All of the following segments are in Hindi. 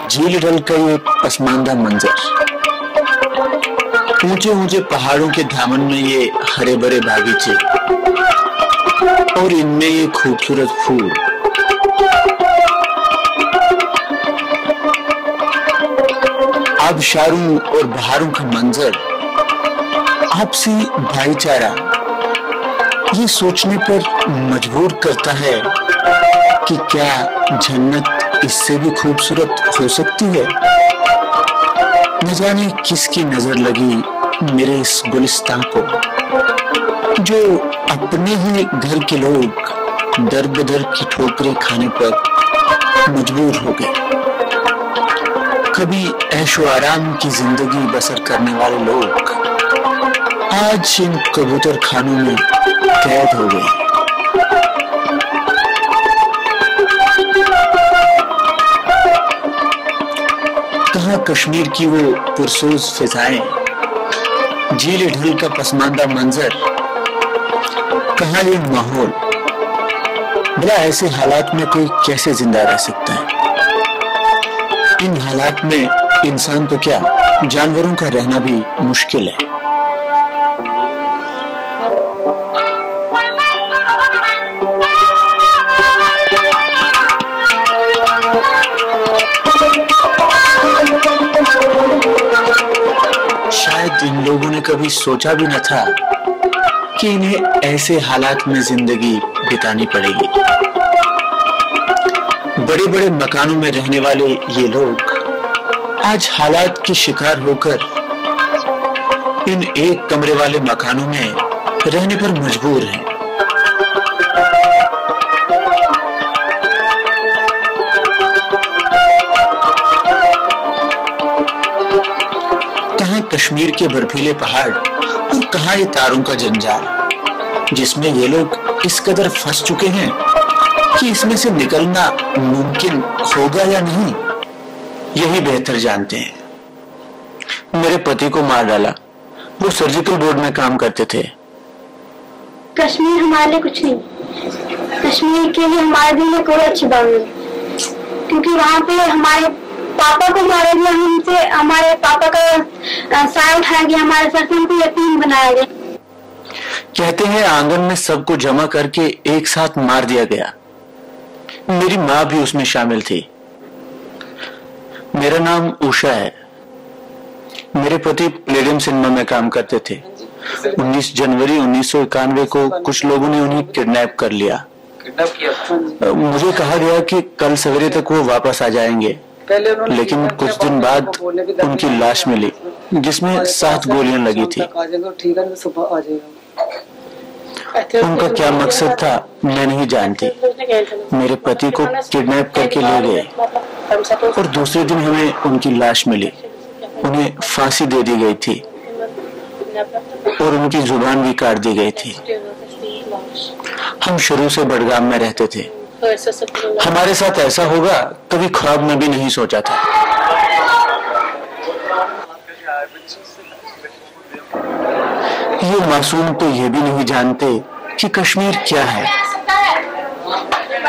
झील ढल का ये पसमानदा मंजर, ऊंचे ऊंचे पहाड़ों के दामन में ये हरे भरे बागीचे और इनमें ये खूबसूरत फूल। आबशारों और बहारों का मंजर, आपसी भाईचारा ये सोचने पर मजबूर करता है कि क्या जन्नत इससे भी खूबसूरत हो सकती है। न जाने किसकी नजर लगी मेरे इस गुलिस्तान को, जो अपने ही घर के लोग दर बदर की ठोकरें खाने पर मजबूर हो गए। कभी ऐशो आराम की जिंदगी बसर करने वाले लोग आज इन कबूतर खानों में कैद हो गए। कहाँ कश्मीर की वो पुरसोज फिजाएं, झील ढल का पसमानदा मंजर, कहाँ ये माहौल। भला ऐसे हालात में कोई कैसे जिंदा रह सकता है। इन हालात में इंसान तो क्या, जानवरों का रहना भी मुश्किल है। शायद इन लोगों ने कभी सोचा भी न था कि इन्हें ऐसे हालात में जिंदगी बितानी पड़ेगी। बड़े बड़े मकानों में रहने वाले ये लोग आज हालात के शिकार होकर इन एक कमरे वाले मकानों में रहने पर मजबूर हैं। कहाँ कश्मीर के बर्फीले पहाड़ और कहाँ ये तारों का जंजाल, जिसमें ये लोग इस कदर फंस चुके हैं कि इसमें से निकलना मुमकिन होगा या नहीं, यही बेहतर जानते हैं। मेरे पति को मार डाला, वो सर्जिकल बोर्ड में काम करते थे। कश्मीर हमारे लिए कुछ नहीं, कश्मीर के लिए हमारे दिल में कोई अच्छी बात नहीं, क्योंकि वहाँ पे हमारे पापा को मारा गया, हमसे हमारे पापा का साया उठाया गया, हमारे सर पे उनको यतीम बनाया गया। कहते हैं आंगन में सबको जमा करके एक साथ मार दिया गया। मेरी माँ भी उसमें शामिल थी। मेरा नाम उषा है। मेरे पति प्लेडियम सिनेमा में काम करते थे। 19 जनवरी 1991 को कुछ लोगों ने उन्हें किडनैप कर लिया। मुझे कहा गया कि कल सवेरे तक वो वापस आ जाएंगे, लेकिन कुछ दिन बाद उनकी लाश मिली जिसमें 7 गोलियां लगी थी। उनका क्या मकसद था मैं नहीं जानती। मेरे पति को किडनैप करके ले गए और दूसरे दिन हमें उनकी लाश मिली। उन्हें फांसी दे दी गई थी और उनकी जुबान भी काट दी गई थी। हम शुरू से बडगाम में रहते थे। हमारे साथ ऐसा होगा कभी ख्वाब में भी नहीं सोचा था। ये मासूम तो ये भी नहीं जानते कि कश्मीर क्या है।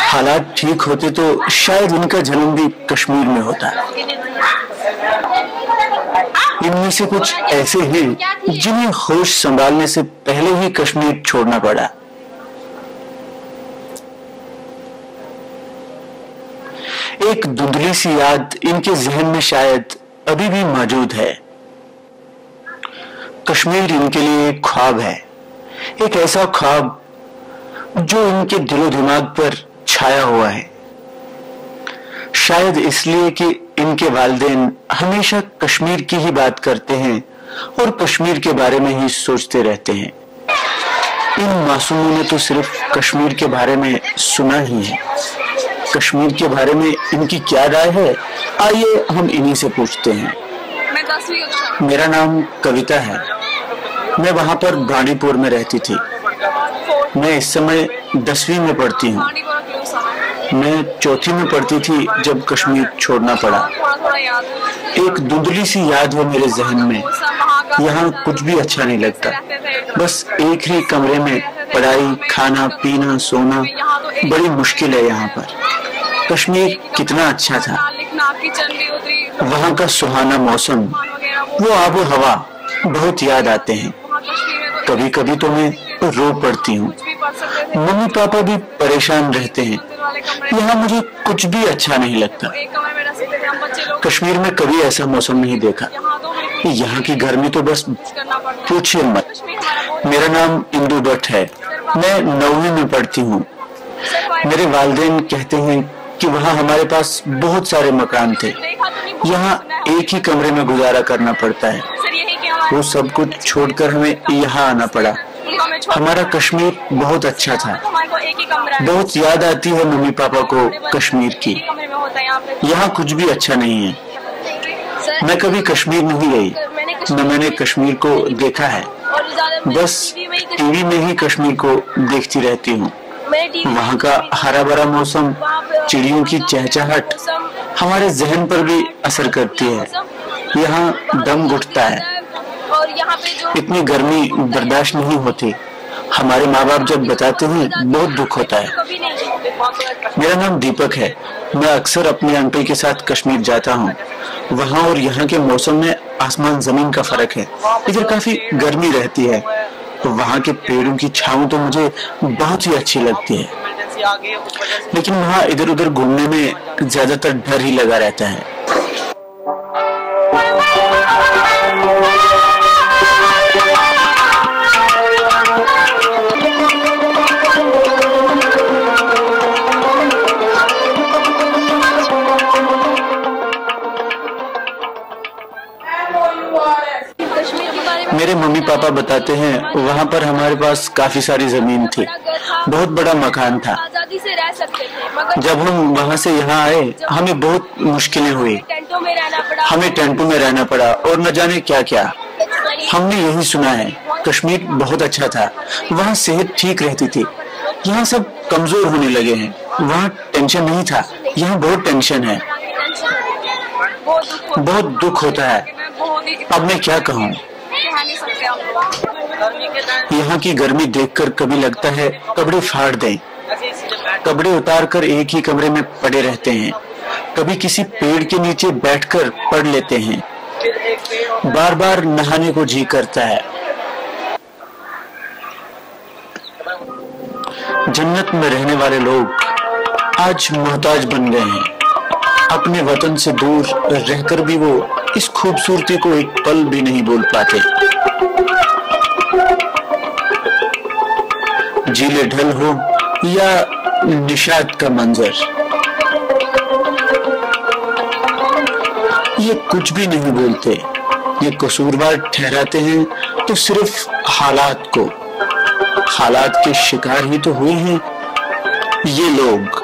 हालात ठीक होते तो शायद इनका जन्म भी कश्मीर में होता। इनमें से कुछ ऐसे हैं जिन्हें होश संभालने से पहले ही कश्मीर छोड़ना पड़ा। एक धुंधली सी याद इनके जहन में शायद अभी भी मौजूद है। कश्मीर इनके लिए एक ख्वाब है, एक ऐसा ख्वाब जो इनके दिलो दिमाग पर छाया हुआ है। शायद इसलिए कि इनके वालिदैन हमेशा कश्मीर की ही बात करते हैं और कश्मीर के बारे में ही सोचते रहते हैं। इन मासूमों ने तो सिर्फ कश्मीर के बारे में सुना ही है। कश्मीर के बारे में इनकी क्या राय है, आइए हम इन्हीं से पूछते हैं। मेरा नाम कविता है। मैं वहां पर बांडीपुर में रहती थी। मैं इस समय 10वीं में पढ़ती हूँ। मैं 4थी में पढ़ती थी जब कश्मीर छोड़ना पड़ा। एक धुंधली सी याद है मेरे जहन में। यहाँ कुछ भी अच्छा नहीं लगता, बस एक ही कमरे में पढ़ाई, खाना पीना, सोना, बड़ी मुश्किल है यहाँ पर। कश्मीर कितना अच्छा था, वहाँ का सुहाना मौसम, वो आबो हवा बहुत याद आते हैं। कभी कभी तो मैं रो पड़ती हूँ। मम्मी पापा भी परेशान रहते हैं। यहाँ मुझे कुछ भी अच्छा नहीं लगता। कश्मीर में कभी ऐसा मौसम नहीं देखा। यहाँ की गर्मी तो बस पूछिए मत। मेरा नाम इंदु भट्ट है। मैं 9वीं में पढ़ती हूँ। मेरे वालिदैन कहते हैं कि वहाँ हमारे पास बहुत सारे मकान थे। यहाँ एक ही कमरे में गुजारा करना पड़ता है। वो सब कुछ छोड़कर हमें यहाँ आना पड़ा। हमारा कश्मीर बहुत अच्छा था। बहुत याद आती है मम्मी पापा को कश्मीर की। यहाँ कुछ भी अच्छा नहीं है। मैं कभी कश्मीर नहीं गई, न मैंने कश्मीर को देखा है। बस टीवी में ही कश्मीर को देखती रहती हूँ। वहाँ का हरा भरा मौसम, चिड़ियों की चहचहाहट हमारे जहन पर भी असर करती है। यहाँ दम घुटता है। इतनी गर्मी बर्दाश्त नहीं होती। हमारे माँ बाप जब बताते हैं बहुत दुख होता है। मेरा नाम दीपक है। मैं अक्सर अपने अंकल के साथ कश्मीर जाता हूँ। वहाँ और यहाँ के मौसम में आसमान जमीन का फर्क है। इधर काफी गर्मी रहती है। वहाँ के पेड़ों की छांव तो मुझे बहुत ही अच्छी लगती है, लेकिन वहाँ इधर उधर घूमने में ज्यादातर डर ही लगा रहता है। मेरे मम्मी पापा बताते हैं वहाँ पर हमारे पास काफी सारी जमीन थी, बहुत बड़ा मकान था। जब हम वहाँ से यहाँ आए हमें बहुत मुश्किलें हुई। हमें टेंटों में रहना पड़ा और न जाने क्या क्या। हमने यही सुना है कश्मीर बहुत अच्छा था, वहाँ सेहत ठीक रहती थी। यहाँ सब कमजोर होने लगे हैं। वहाँ टेंशन नहीं था, यहाँ बहुत टेंशन है। बहुत दुख होता है। अब मैं क्या कहूँ। यहाँ की गर्मी देखकर कभी लगता है कपड़े फाड़ दें। कपड़े उतारकर एक ही कमरे में पड़े रहते हैं। कभी किसी पेड़ के नीचे बैठकर पढ़ लेते हैं। बार बार नहाने को जी करता है। जन्नत में रहने वाले लोग आज मोहताज बन गए हैं। अपने वतन से दूर रहकर भी वो इस खूबसूरती को एक पल भी नहीं भूल पाते। झीले ढल हो या निशात का मंजर, ये कुछ भी नहीं बोलते। ये कसूरवार ठहराते हैं तो सिर्फ हालात को। हालात के शिकार ही तो हुए हैं ये लोग।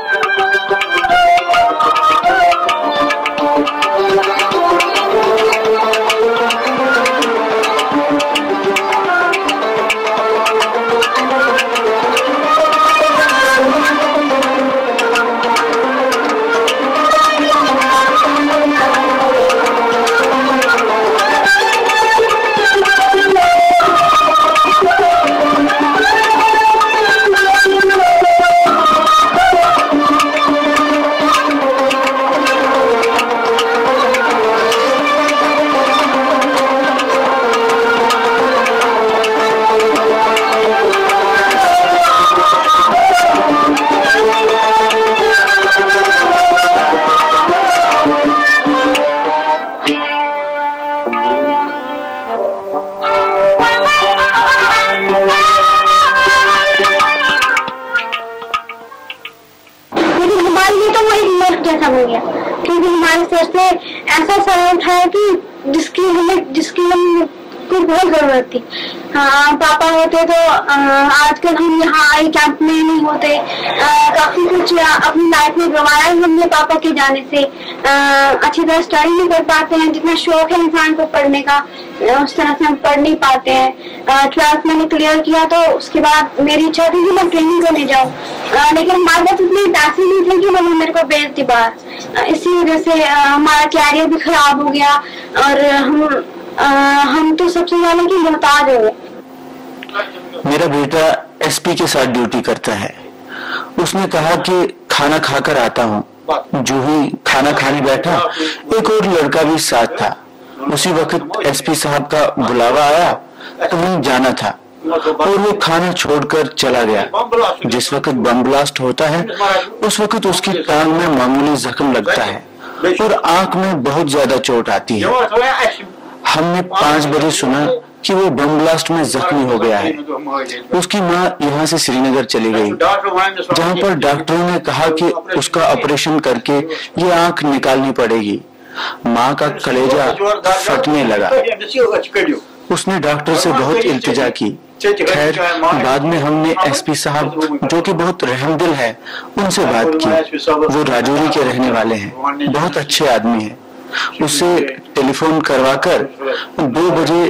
क्योंकि हमारे सर से ऐसा सवाल था कि जिसकी हम को बहुत जरूरत थी। पापा होते तो आजकल हम यहाँ आए कैंप में नहीं होते। काफी कुछ अपनी लाइफ में गंवाया है हमने पापा के जाने से। अच्छी तरह स्टडी नहीं कर पाते हैं, जितना शौक है इंसान को पढ़ने का उस तरह से हम पढ़ नहीं पाते हैं। 12th मैंने क्लियर किया तो उसके बाद मेरी इच्छा थी कि मैं ट्रेनिंग करने जाऊँ, लेकिन हमारे पास इतने पैसे नहीं थे कि वो मेरे को भेज दी बाहर। इसी वजह से हमारा कैरियर भी खराब हो गया और हम तो सबसे ज्यादा की मोहताज हो गए। मेरा बेटा एसपी के साथ ड्यूटी करता है। उसने कहा कि खाना खाकर आता हूँ। जो ही खाना खाने बैठा, एक और लड़का भी साथ था। उसी वक्त एसपी साहब का बुलावा आया तो वहीं जाना था और वो खाना छोड़कर चला गया। जिस वक्त बम ब्लास्ट होता है उस वक्त उसकी टांग में मामूली जख्म लगता है और आंख में बहुत ज्यादा चोट आती है। हमने 5 बजे सुना कि वो बम ब्लास्ट में जख्मी हो गया है। उसकी माँ यहाँ से श्रीनगर चली गई, जहाँ पर डॉक्टरों ने कहा कि उसका ऑपरेशन करके ये आंख निकालनी पड़ेगी। माँ का कलेजा फटने लगा। उसने डॉक्टर से बहुत इल्तिजा की। खैर बाद में हमने एसपी साहब, जो कि बहुत रहमदिल है, उनसे बात की। वो राजौरी के रहने वाले हैं, बहुत अच्छे आदमी हैं। उससे टेलीफोन करवाकर 2 बजे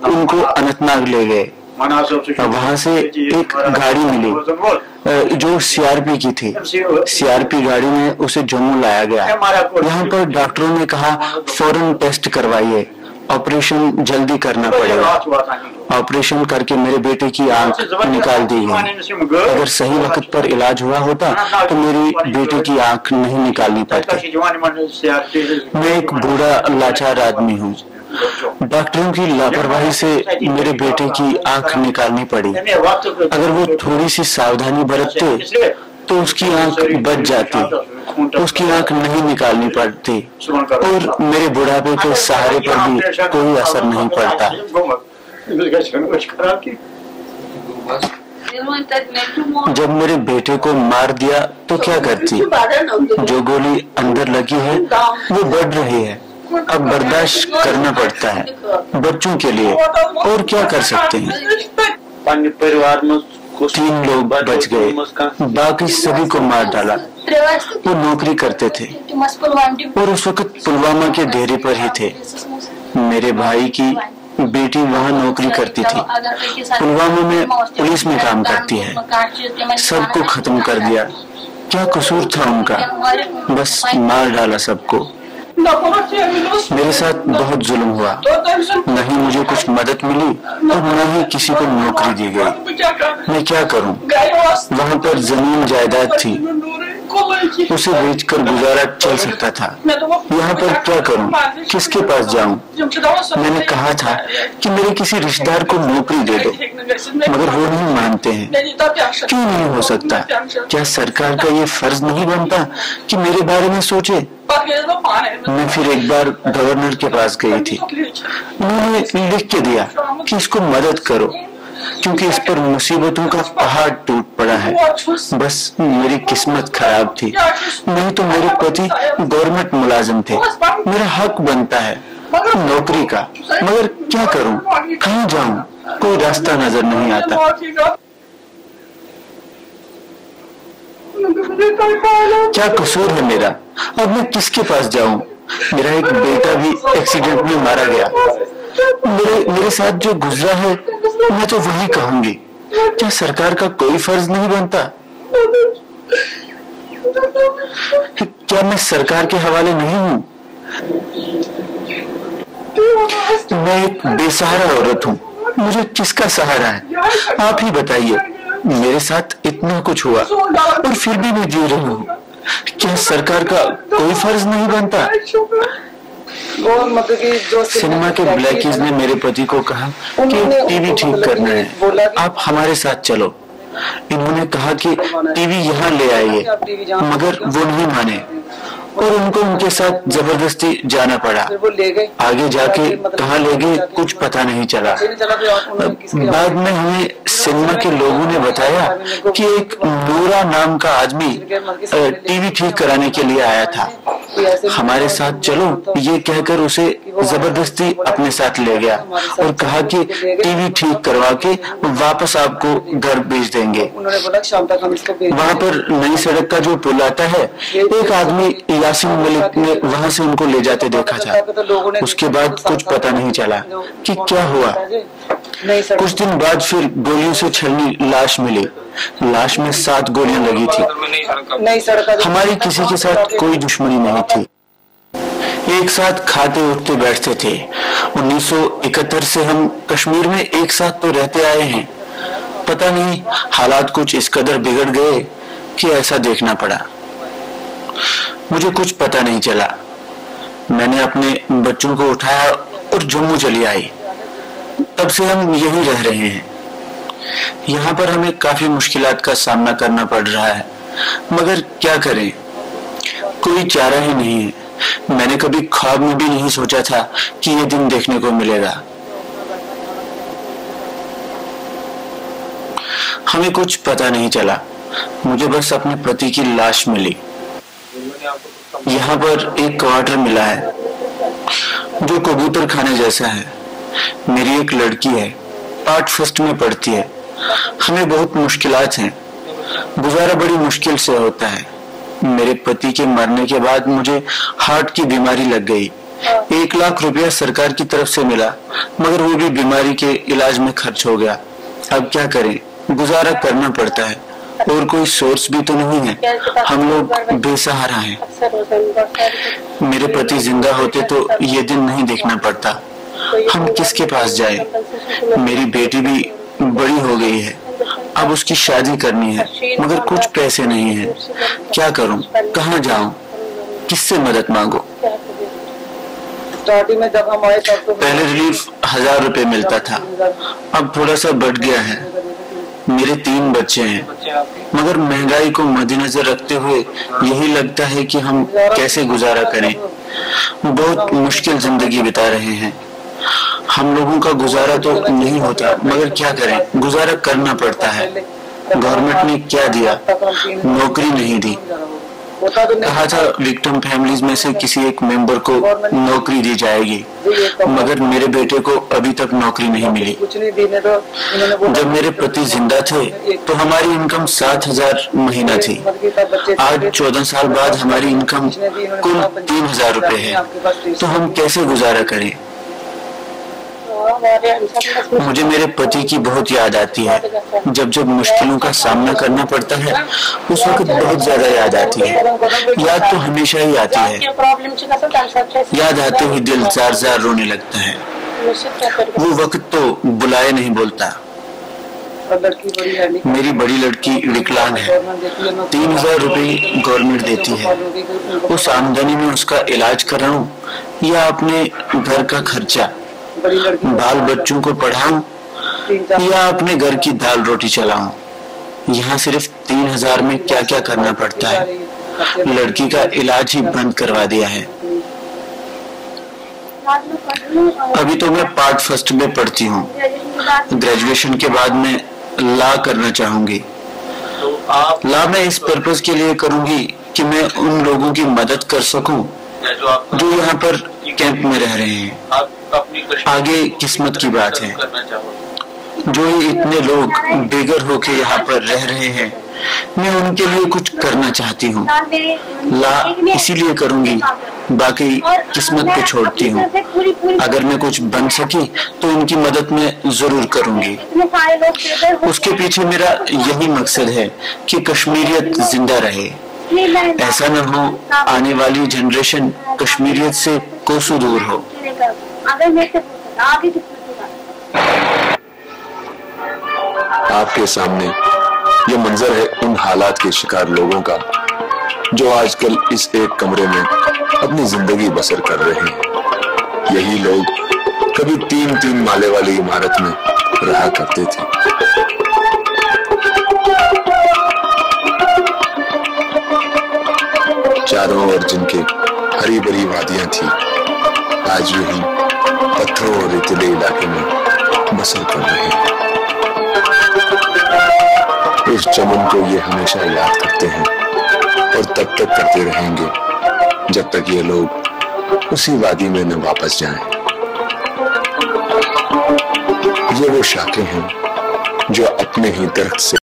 उनको अनंतनाग ले गए। वहां से एक गाड़ी मिली जो सीआरपी की थी। सीआरपी गाड़ी में उसे जम्मू लाया गया। यहाँ पर डॉक्टरों ने कहा फौरन टेस्ट करवाइए, ऑपरेशन जल्दी करना पड़ेगा। ऑपरेशन करके मेरे बेटे की आंख निकाल दी गई। अगर सही वक्त पर इलाज हुआ होता तो मेरी बेटे की आंख नहीं निकालनी पड़ती। मैं एक बूढ़ा लाचार आदमी हूँ। डॉक्टरों की लापरवाही से मेरे बेटे की आंख निकालनी पड़ी। अगर वो थोड़ी सी सावधानी बरतते तो उसकी आंख बच जाती, उसकी आंख नहीं निकालनी पड़ती और मेरे बुढ़ापे के सहारे पर भी कोई असर नहीं पड़ता। जब मेरे बेटे को मार दिया तो क्या करती? जो गोली अंदर लगी है वो बढ़ रही है, अब बर्दाश्त करना पड़ता है बच्चों के लिए, और क्या कर सकते हैं। परिवार में 3 लोग बच गए, बाकी सभी को मार डाला। वो नौकरी करते थे और उस वक्त पुलवामा के डेरे पर ही थे। मेरे भाई की बेटी वहाँ नौकरी करती थी, पुलवामा में पुलिस में काम करती है। सबको खत्म कर दिया। क्या कसूर था उनका? बस मार डाला सबको। मेरे साथ बहुत जुल्म हुआ। न ही मुझे कुछ मदद मिली और न ही किसी को नौकरी दी गई। मैं क्या करूं? वहाँ पर जमीन जायदाद थी, उसे बेचकर गुजारा चल सकता था। यहाँ पर क्या करूं? किसके पास जाऊं? मैंने कहा था कि मेरे किसी रिश्तेदार को नौकरी दे दो, मगर वो नहीं मानते हैं। क्यों नहीं हो सकता? क्या सरकार का ये फर्ज नहीं बनता कि मेरे बारे में सोचे? मैं फिर एक बार गवर्नर के पास गई थी। उन्होंने लिख के दिया कि इसको मदद करो, क्योंकि इस पर मुसीबतों का पहाड़ टूट पड़ा है। बस मेरी किस्मत खराब थी, नहीं तो मेरे पति गवर्नमेंट मुलाजिम थे। मेरा हक बनता है नौकरी का, मगर क्या करूं? कहाँ जाऊं? कोई रास्ता नजर नहीं आता। क्या कसूर है मेरा? अब मैं किसके पास जाऊं? मेरा एक बेटा भी एक्सीडेंट में मारा गया। मेरे साथ जो गुजरा है मैं तो वही कहूंगी। क्या सरकार का कोई फर्ज नहीं बनता? क्या मैं सरकार के हवाले नहीं हूँ? मैं एक बेसहारा औरत हूँ, मुझे किसका सहारा है? आप ही बताइए। मेरे साथ इतना कुछ हुआ और फिर भी मैं जी रही हूँ। क्या सरकार का कोई फर्ज नहीं बनता? सिनेमा के ब्लैकीज ने मेरे पति को कहा कि टीवी ठीक करना है, आप हमारे साथ चलो। इन्होंने कहा कि टीवी यहाँ ले आइए, मगर वो नहीं माने और उनको उनके साथ जबरदस्ती जाना पड़ा। आगे जाके कहाँ ले गए कुछ पता नहीं चला। बाद में हमें सिनेमा के लोगों ने बताया कि एक नूरा नाम का आदमी टीवी ठीक कराने के लिए आया था। हमारे साथ चलो ये कहकर उसे जबरदस्ती अपने साथ ले गया और कहा कि टीवी ठीक करवा के वापस आपको घर भेज देंगे। वहाँ पर नई सड़क का जो पुल आता है, एक आदमी यासीन मलिक ने वहाँ से उनको ले जाते देखा था। उसके बाद कुछ पता नहीं चला कि क्या हुआ। कुछ दिन बाद फिर गोलियों से छलनी लाश मिली। लाश में 7 गोलियां लगी थी। हमारी किसी के साथ कोई दुश्मनी नहीं थी। एक साथ खाते उठते बैठते थे। 1971 से हम कश्मीर में एक साथ तो रहते आए हैं। पता नहीं हालात कुछ इस कदर बिगड़ गए कि ऐसा देखना पड़ा। मुझे कुछ पता नहीं चला। मैंने अपने बच्चों को उठाया और जम्मू चली आई। तब से हम यहीं रह रहे हैं। यहाँ पर हमें काफी मुश्किलात का सामना करना पड़ रहा है, मगर क्या करें, कोई चारा ही नहीं है। मैंने कभी ख्वाब में भी नहीं सोचा था कि ये दिन देखने को मिलेगा। हमें कुछ पता नहीं चला। मुझे बस अपने पति की लाश मिली। यहाँ पर एक क्वार्टर मिला है जो कबूतर खाने जैसा है। मेरी एक लड़की है, पार्ट फर्स्ट में पढ़ती है। हमें बहुत मुश्किलात हैं। गुजारा बड़ी मुश्किल से होता है। मेरे पति के मरने के बाद मुझे हार्ट की बीमारी लग गई। 1 लाख रुपया सरकार की तरफ से मिला, मगर वो भी बीमारी के इलाज में खर्च हो गया। अब क्या करें, गुजारा करना पड़ता है और कोई सोर्स भी तो नहीं है। हम लोग बेसहारा हैं। मेरे पति जिंदा होते तो ये दिन नहीं देखना पड़ता। हम किसके पास जाए? मेरी बेटी भी बड़ी हो गई है, अब उसकी शादी करनी है, मगर कुछ पैसे नहीं है। क्या करूं, कहाँ जाऊं, किससे मदद मांगो? पहले रिलीफ 1000 रुपए मिलता था, अब थोड़ा सा बढ़ गया है। मेरे 3 बच्चे हैं, मगर महंगाई को मद्देनजर रखते हुए यही लगता है कि हम कैसे गुजारा करें। बहुत मुश्किल जिंदगी बिता रहे हैं। हम लोगों का गुजारा तो नहीं होता, मगर क्या करें, गुजारा करना पड़ता है। गवर्नमेंट ने क्या दिया? नौकरी नहीं दी। कहा था विक्टिम फैमिलीज में से किसी एक मेंबर को नौकरी दी जाएगी, मगर मेरे बेटे को अभी तक नौकरी नहीं मिली। जब मेरे पति जिंदा थे तो हमारी इनकम 7000 महीना थी। आज 14 साल बाद हमारी इनकम कुल 3000 रुपए है। तो हम कैसे गुजारा करें? मुझे मेरे पति की बहुत याद आती है। जब जब मुश्किलों का सामना करना पड़ता है उस वक्त बहुत ज्यादा याद आती है। याद तो हमेशा ही आती है। याद आते ही दिल जार जार रोने लगता है। वो वक्त तो बुलाए नहीं बोलता। मेरी बड़ी लड़की विकलांग है। 3000 रुपए गवर्नमेंट देती है। उस आमदनी में उसका इलाज कराऊं या अपने घर का खर्चा, बाल बच्चों को पढ़ाऊं या अपने घर की दाल रोटी चलाऊं। यहाँ सिर्फ 3000 में क्या क्या करना पड़ता है। लड़की का इलाज ही बंद करवा दिया है। अभी तो मैं पार्ट फर्स्ट में पढ़ती हूँ। ग्रेजुएशन के बाद मैं लॉ करना चाहूंगी। लॉ मैं इस पर्पज के लिए करूंगी कि मैं उन लोगों की मदद कर सकूं जो यहाँ पर कैंप में रह रहे हैं। आगे किस्मत की बात है। जो ये इतने लोग बेघर होके यहाँ पर रह रहे हैं, मैं उनके लिए कुछ करना चाहती हूँ। ला इसीलिए करूंगी, बाकी किस्मत पे छोड़ती हूँ। अगर मैं कुछ बन सकी तो इनकी मदद में जरूर करूंगी। उसके पीछे मेरा यही मकसद है कि कश्मीरियत जिंदा रहे। ऐसा न हो आने वाली जनरेशन कश्मीरियत से कोसों दूर हो। आपके सामने ये मंजर है उन हालात के शिकार लोगों का जो आजकल इस एक कमरे में अपनी जिंदगी बसर कर रहे हैं। यही लोग कभी 3-3 माले वाली इमारत में रहा करते थे। चारों ओर जिनके हरी भरी वादियां थी, आज यही पत्थरों और रेतीले इलाके में बसर कर रहे हैं। इस चमन को ये हमेशा याद करते हैं और तब तक करते रहेंगे जब तक ये लोग उसी वादी में न वापस जाएं। ये वो शाखें हैं जो अपने ही दरख्त से